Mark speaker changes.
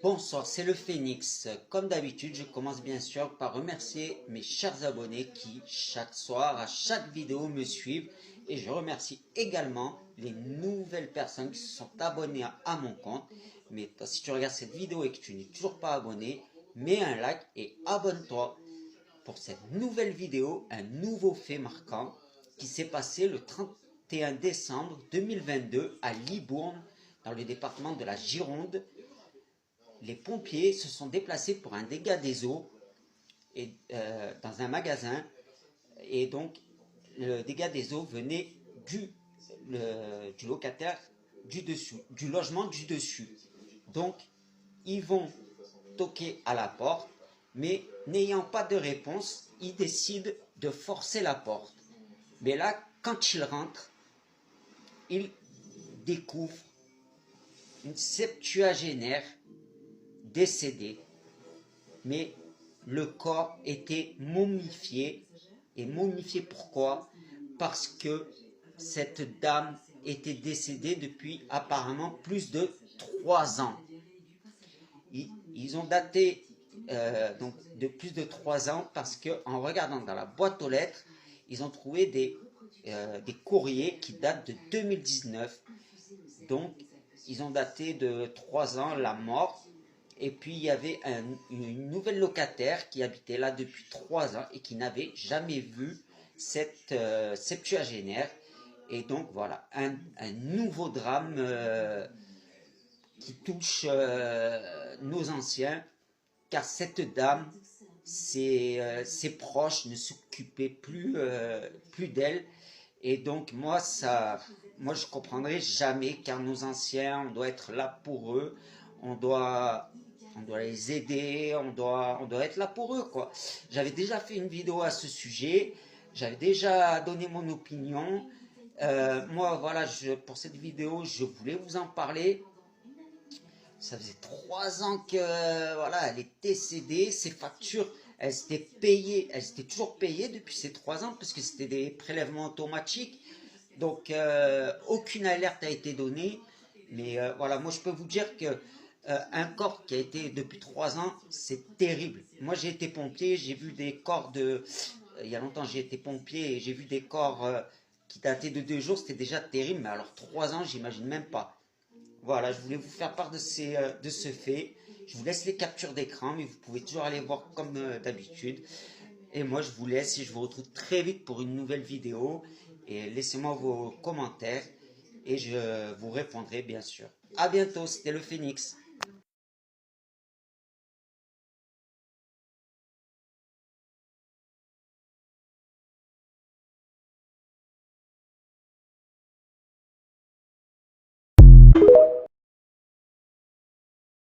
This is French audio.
Speaker 1: Bonsoir, c'est le Phénix. Comme d'habitude, je commence bien sûr par remercier mes chers abonnés qui, chaque soir, à chaque vidéo, me suivent. Et je remercie également les nouvelles personnes qui se sont abonnées à mon compte. Mais toi, si tu regardes cette vidéo et que tu n'es toujours pas abonné, mets un like et abonne-toi pour cette nouvelle vidéo, un nouveau fait marquant qui s'est passé le 31 décembre 2022 à Libourne, dans le département de la Gironde. Les pompiers se sont déplacés pour un dégât des eaux dans un magasin, et donc le dégât des eaux venait du locataire du dessous, du logement du dessus. Donc ils vont toquer à la porte, mais n'ayant pas de réponse, ils décident de forcer la porte. Mais là, quand ils rentrent, ils découvrent une septuagénaire décédée, mais le corps était momifié. Et momifié pourquoi? Parce que cette dame était décédée depuis apparemment plus de 3 ans. Ils ont daté donc de plus de 3 ans parce qu'en regardant dans la boîte aux lettres, ils ont trouvé des courriers qui datent de 2019. Donc, ils ont daté de 3 ans la mort. Et puis, il y avait une nouvelle locataire qui habitait là depuis 3 ans et qui n'avait jamais vu cette septuagénaire. Et donc, voilà, un nouveau drame qui touche nos anciens, car cette dame, ses proches ne s'occupaient plus d'elle. Et donc moi je comprendrai jamais, car nos anciens, on doit être là pour eux, on doit les aider, on doit être là pour eux, quoi. J'avais déjà fait une vidéo à ce sujet, j'avais déjà donné mon opinion. Moi voilà, pour cette vidéo, je voulais vous en parler. Ça faisait 3 ans que voilà, elle est décédée, ses factures, elles étaient toujours payées depuis ces 3 ans, parce que c'était des prélèvements automatiques. Donc aucune alerte a été donnée. Mais voilà, moi je peux vous dire que un corps qui a été depuis 3 ans, c'est terrible. Moi j'ai été pompier, j'ai vu des corps il y a longtemps j'ai été pompier et j'ai vu des corps qui dataient de 2 jours, c'était déjà terrible. Mais alors 3 ans, j'imagine même pas. Voilà, je voulais vous faire part de ce fait. Je vous laisse les captures d'écran, mais vous pouvez toujours aller voir comme d'habitude. Et moi, je vous laisse et je vous retrouve très vite pour une nouvelle vidéo. Et laissez-moi vos commentaires et je vous répondrai bien sûr. A bientôt, c'était le Phénix.